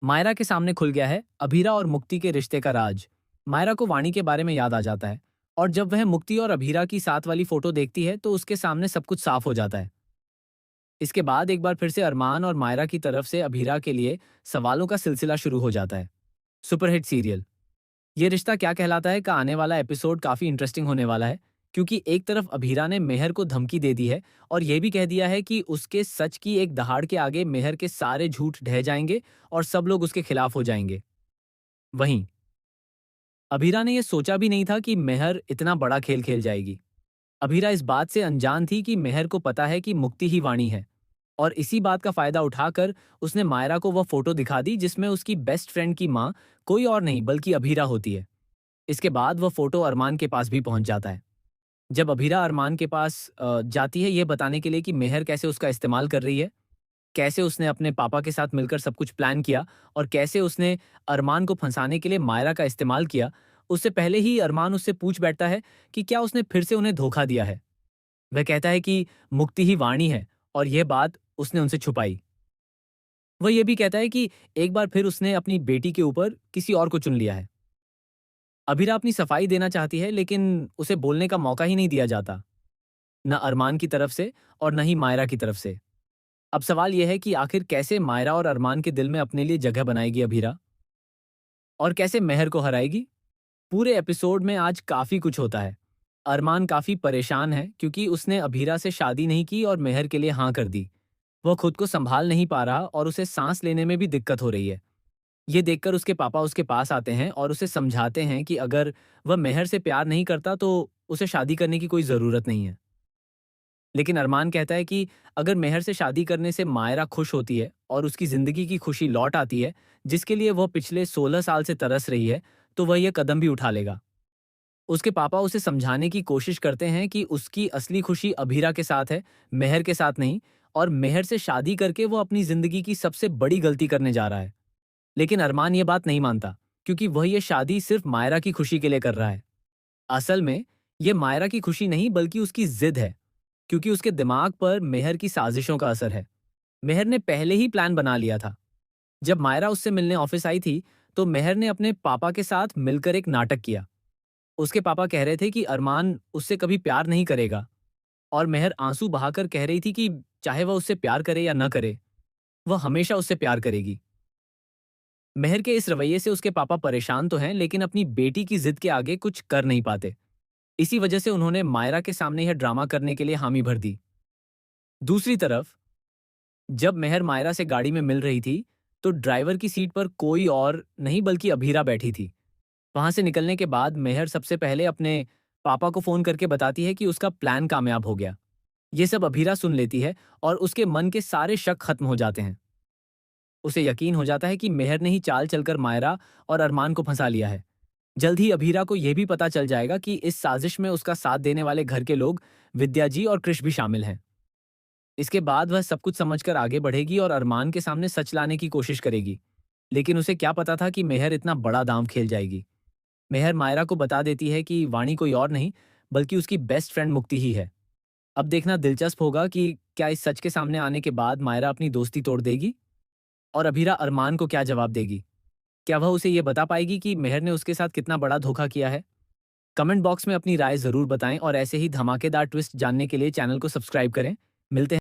मायरा के सामने खुल गया है अभीरा और मुक्ति के रिश्ते का राज। मायरा को वाणी के बारे में याद आ जाता है और जब वह मुक्ति और अभीरा की साथ वाली फोटो देखती है तो उसके सामने सब कुछ साफ हो जाता है। इसके बाद एक बार फिर से अरमान और मायरा की तरफ से अभीरा के लिए सवालों का सिलसिला शुरू हो जाता है। सुपरहिट सीरियल ये रिश्ता क्या कहलाता है का आने वाला एपिसोड काफी इंटरेस्टिंग होने वाला है, क्योंकि एक तरफ अभीरा ने मेहर को धमकी दे दी है और यह भी कह दिया है कि उसके सच की एक दहाड़ के आगे मेहर के सारे झूठ ढह जाएंगे और सब लोग उसके खिलाफ हो जाएंगे। वहीं अभीरा ने यह सोचा भी नहीं था कि मेहर इतना बड़ा खेल खेल जाएगी। अभीरा इस बात से अनजान थी कि मेहर को पता है कि मुक्ति ही वाणी है, और इसी बात का फायदा उठाकर उसने मायरा को वह फोटो दिखा दी जिसमें उसकी बेस्ट फ्रेंड की माँ कोई और नहीं बल्कि अभीरा होती है। इसके बाद वह फोटो अरमान के पास भी पहुंच जाता है। जब अभीरा अरमान के पास जाती है यह बताने के लिए कि मेहर कैसे उसका इस्तेमाल कर रही है, कैसे उसने अपने पापा के साथ मिलकर सब कुछ प्लान किया और कैसे उसने अरमान को फंसाने के लिए मायरा का इस्तेमाल किया, उससे पहले ही अरमान उससे पूछ बैठता है कि क्या उसने फिर से उन्हें धोखा दिया है। वह कहता है कि मुक्ति ही वाणी है और यह बात उसने उनसे छुपाई। वह यह भी कहता है कि एक बार फिर उसने अपनी बेटी के ऊपर किसी और को चुन लिया है। अभीरा अपनी सफाई देना चाहती है लेकिन उसे बोलने का मौका ही नहीं दिया जाता, न अरमान की तरफ से और न ही मायरा की तरफ से। अब सवाल यह है कि आखिर कैसे मायरा और अरमान के दिल में अपने लिए जगह बनाएगी अभीरा, और कैसे मेहर को हराएगी। पूरे एपिसोड में आज काफी कुछ होता है। अरमान काफी परेशान है क्योंकि उसने अभीरा से शादी नहीं की और मेहर के लिए हाँ कर दी। वह खुद को संभाल नहीं पा रहा और उसे सांस लेने में भी दिक्कत हो रही है। ये देखकर उसके पापा उसके पास आते हैं और उसे समझाते हैं कि अगर वह मेहर से प्यार नहीं करता तो उसे शादी करने की कोई जरूरत नहीं है। लेकिन अरमान कहता है कि अगर मेहर से शादी करने से मायरा खुश होती है और उसकी जिंदगी की खुशी लौट आती है, जिसके लिए वह पिछले 16 साल से तरस रही है, तो वह यह कदम भी उठा लेगा। उसके पापा उसे समझाने की कोशिश करते हैं कि उसकी असली खुशी अभीरा के साथ है, मेहर के साथ नहीं, और मेहर से शादी करके वो अपनी जिंदगी की सबसे बड़ी गलती करने जा रहा है। लेकिन अरमान ये बात नहीं मानता, क्योंकि वह ये शादी सिर्फ मायरा की खुशी के लिए कर रहा है। असल में ये मायरा की खुशी नहीं बल्कि उसकी जिद है, क्योंकि उसके दिमाग पर मेहर की साजिशों का असर है। मेहर ने पहले ही प्लान बना लिया था। जब मायरा उससे मिलने ऑफिस आई थी तो मेहर ने अपने पापा के साथ मिलकर एक नाटक किया। उसके पापा कह रहे थे कि अरमान उससे कभी प्यार नहीं करेगा, और मेहर आंसू बहाकर कह रही थी कि चाहे वह उससे प्यार करे या न करे, वह हमेशा उससे प्यार करेगी। मेहर के इस रवैये से उसके पापा परेशान तो हैं लेकिन अपनी बेटी की जिद के आगे कुछ कर नहीं पाते। इसी वजह से उन्होंने मायरा के सामने यह ड्रामा करने के लिए हामी भर दी। दूसरी तरफ जब मेहर मायरा से गाड़ी में मिल रही थी तो ड्राइवर की सीट पर कोई और नहीं बल्कि अभीरा बैठी थी। वहां से निकलने के बाद मेहर सबसे पहले अपने पापा को फोन करके बताती है कि उसका प्लान कामयाब हो गया। ये सब अभीरा सुन लेती है और उसके मन के सारे शक खत्म हो जाते हैं। उसे यकीन हो जाता है कि मेहर ने ही चाल चलकर मायरा और अरमान को फंसा लिया है। जल्द ही अभीरा को यह भी पता चल जाएगा कि इस साजिश में उसका साथ देने वाले घर के लोग विद्या जी और कृष भी शामिल हैं। इसके बाद वह सब कुछ समझकर आगे बढ़ेगी और अरमान के सामने सच लाने की कोशिश करेगी। लेकिन उसे क्या पता था कि मेहर इतना बड़ा दांव खेल जाएगी। मेहर मायरा को बता देती है कि वाणी कोई और नहीं बल्कि उसकी बेस्ट फ्रेंड मुक्ति ही है। अब देखना दिलचस्प होगा कि क्या इस सच के सामने आने के बाद मायरा अपनी दोस्ती तोड़ देगी और अभीरा अरमान को क्या जवाब देगी। क्या वह उसे ये बता पाएगी कि मेहर ने उसके साथ कितना बड़ा धोखा किया है। कमेंट बॉक्स में अपनी राय जरूर बताएं और ऐसे ही धमाकेदार ट्विस्ट जानने के लिए चैनल को सब्सक्राइब करें। मिलते हैं